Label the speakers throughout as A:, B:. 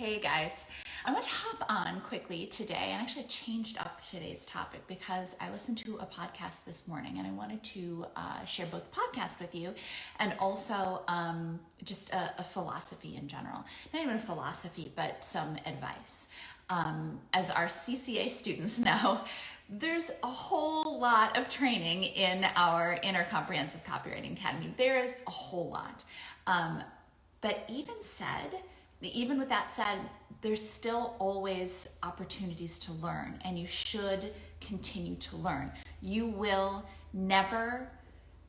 A: Hey guys, I want to hop on quickly today, and actually I changed up today's topic because I listened to a podcast this morning and I wanted to share both the podcast with you and also just a philosophy in general. Not even a philosophy, but some advice. As our CCA students know, there's a whole lot of training in our Comprehensive Copywriting Academy. There is a whole lot. But even with that said, there's still always opportunities to learn, and you should continue to learn. You will never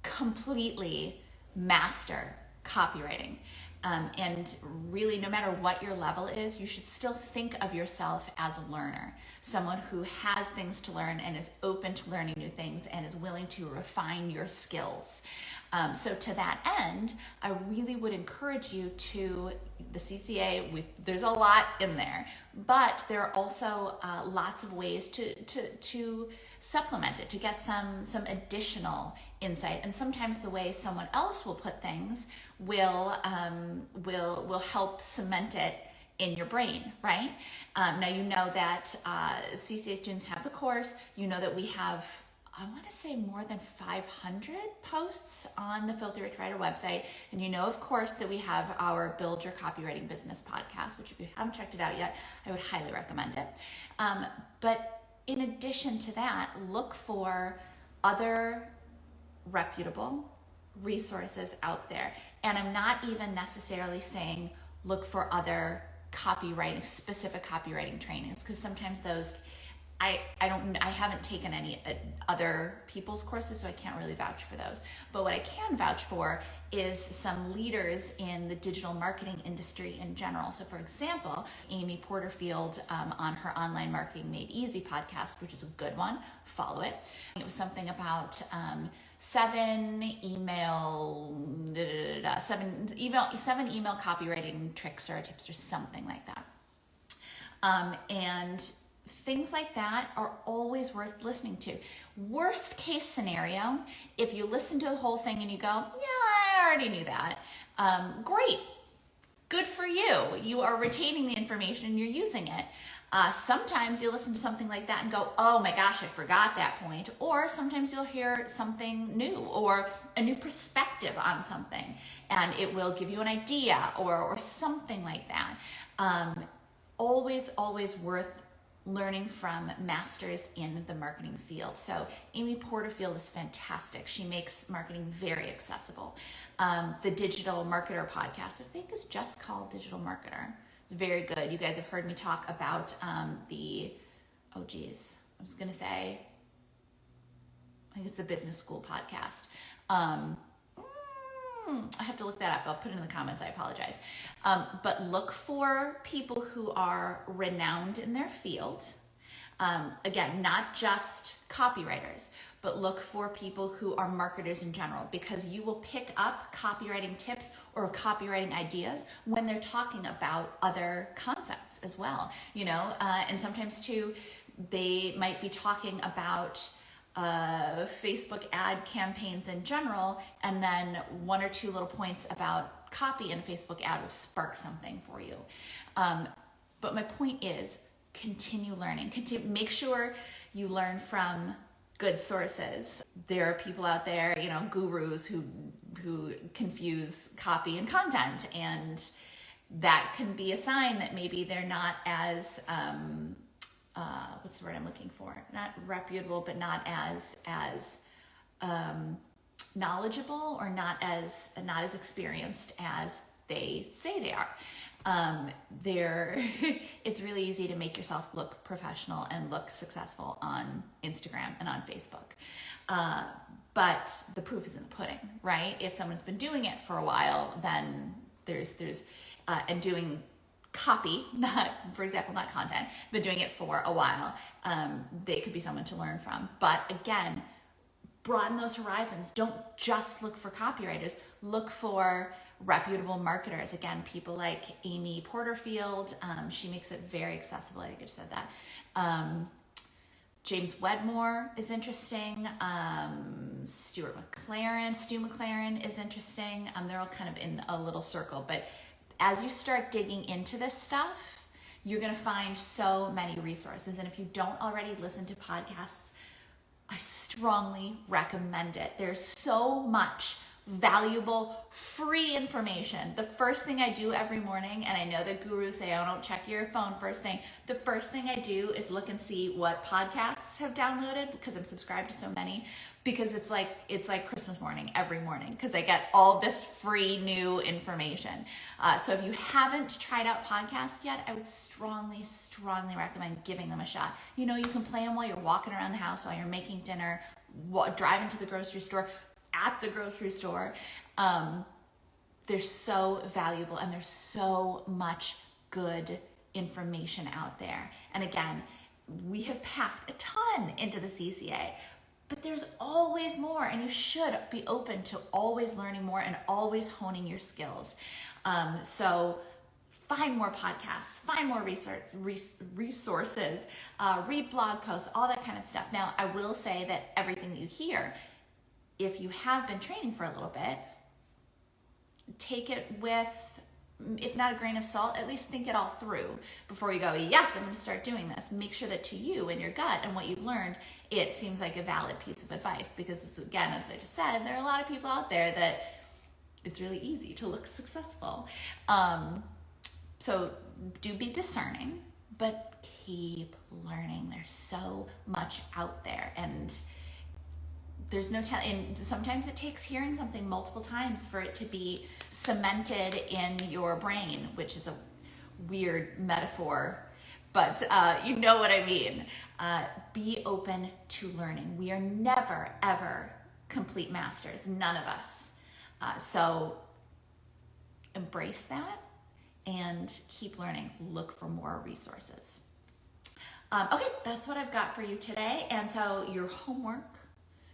A: completely master copywriting. And really, no matter what your level is, you should still think of yourself as a learner, someone who has things to learn and is open to learning new things and is willing to refine your skills. So to that end, I really would encourage you to the CCA. There's a lot in there, but there are also lots of ways to supplement it, to get some additional insight. And sometimes the way someone else will put things will help cement it in your brain, right? Now you know that CCA students have the course. You know that we have, I want to say, more than 500 posts on the Filthy Rich Writer website. And you know, of course, that we have our Build Your Copywriting Business podcast, which if you haven't checked it out yet, I would highly recommend it. But in addition to that, look for other reputable resources out there. And I'm not even necessarily saying look for other specific copywriting trainings, because sometimes those, I haven't taken any other people's courses, so I can't really vouch for those. But what I can vouch for is some leaders in the digital marketing industry in general. So for example, Amy Porterfield on her Online Marketing Made Easy podcast, which is a good one, follow it. It was something about seven email copywriting tricks or tips or something like that. And things like that are always worth listening to. Worst case scenario, if you listen to the whole thing and you go, yeah, I already knew that. Great. Good for you. You are retaining the information and you're using it. Sometimes you'll listen to something like that and go, oh my gosh, I forgot that point. Or sometimes you'll hear something new or a new perspective on something, and it will give you an idea or something like that. Always worth learning from masters in the marketing field. So Amy Porterfield is fantastic. She makes marketing very accessible. The Digital Marketer podcast, I think is just called Digital Marketer. It's very good. You guys have heard me talk about I was going to say, I think it's the Business School podcast. I have to look that up. I'll put it in the comments. I apologize. But look for people who are renowned in their field. Again, not just copywriters, but look for people who are marketers in general, because you will pick up copywriting tips or copywriting ideas when they're talking about other concepts as well. And sometimes too, they might be talking about Facebook ad campaigns in general, and then one or two little points about copy in a Facebook ad will spark something for you. But my point is, continue learning. Make sure you learn from good sources. There are people out there, gurus who confuse copy and content, and that can be a sign that maybe they're not as what's the word I'm looking for? Not reputable, but not as knowledgeable or not as experienced as they say they are. It's really easy to make yourself look professional and look successful on Instagram and on Facebook. But the proof is in the pudding, right? If someone's been doing it for a while, then and doing copy, for example, not content, but doing it for a while, they could be someone to learn from. But again, broaden those horizons. Don't just look for copywriters. Look for reputable marketers. Again, people like Amy Porterfield. She makes it very accessible. I think I just said that. James Wedmore is interesting. Stu McLaren is interesting. They're all kind of in a little circle. But as you start digging into this stuff, You're going to find so many resources. And if you don't already listen to podcasts, I strongly recommend it. There's so much valuable, free information. The first thing I do every morning, and I know that gurus say, oh, don't check your phone first thing. The first thing I do is look and see what podcasts have downloaded, because I'm subscribed to so many, because it's like Christmas morning every morning, because I get all this free new information. So if you haven't tried out podcasts yet, I would strongly, strongly recommend giving them a shot. You know, you can play them while you're walking around the house, while you're making dinner, driving to the grocery store, at the grocery store. They're so valuable, and there's so much good information out there. And again, we have packed a ton into the CCA, but there's always more, and you should be open to always learning more and always honing your skills. So find more podcasts, find more resources, read blog posts, all that kind of stuff. Now, I will say that everything that you hear, if you have been training for a little bit, take it with, if not a grain of salt, at least think it all through before you go, yes, I'm going to start doing this. Make sure that to you and your gut and what you've learned, it seems like a valid piece of advice, because it's, again, as I just said, there are a lot of people out there that it's really easy to look successful. So do be discerning, but keep learning. There's so much out there, and there's no and sometimes it takes hearing something multiple times for it to be cemented in your brain, which is a weird metaphor, but you know what I mean. Be open to learning. We are never, ever complete masters, none of us. So embrace that and keep learning. Look for more resources. Okay, that's what I've got for you today. And so your homework,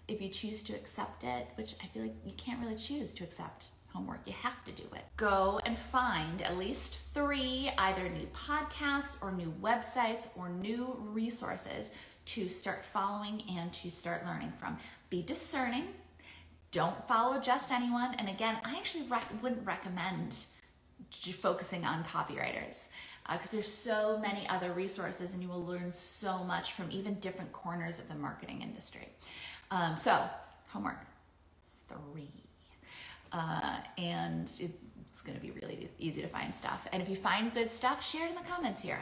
A: if you choose to accept it, which I feel like you can't really choose to accept homework, you have to do it. Go and find at least 3 either new podcasts or new websites or new resources to start following and to start learning from. Be discerning. Don't follow just anyone. And again, I actually wouldn't recommend focusing on copywriters, because there's so many other resources, and you will learn so much from even different corners of the marketing industry. So homework 3, and it's going to be really easy to find stuff. And if you find good stuff, share it in the comments here.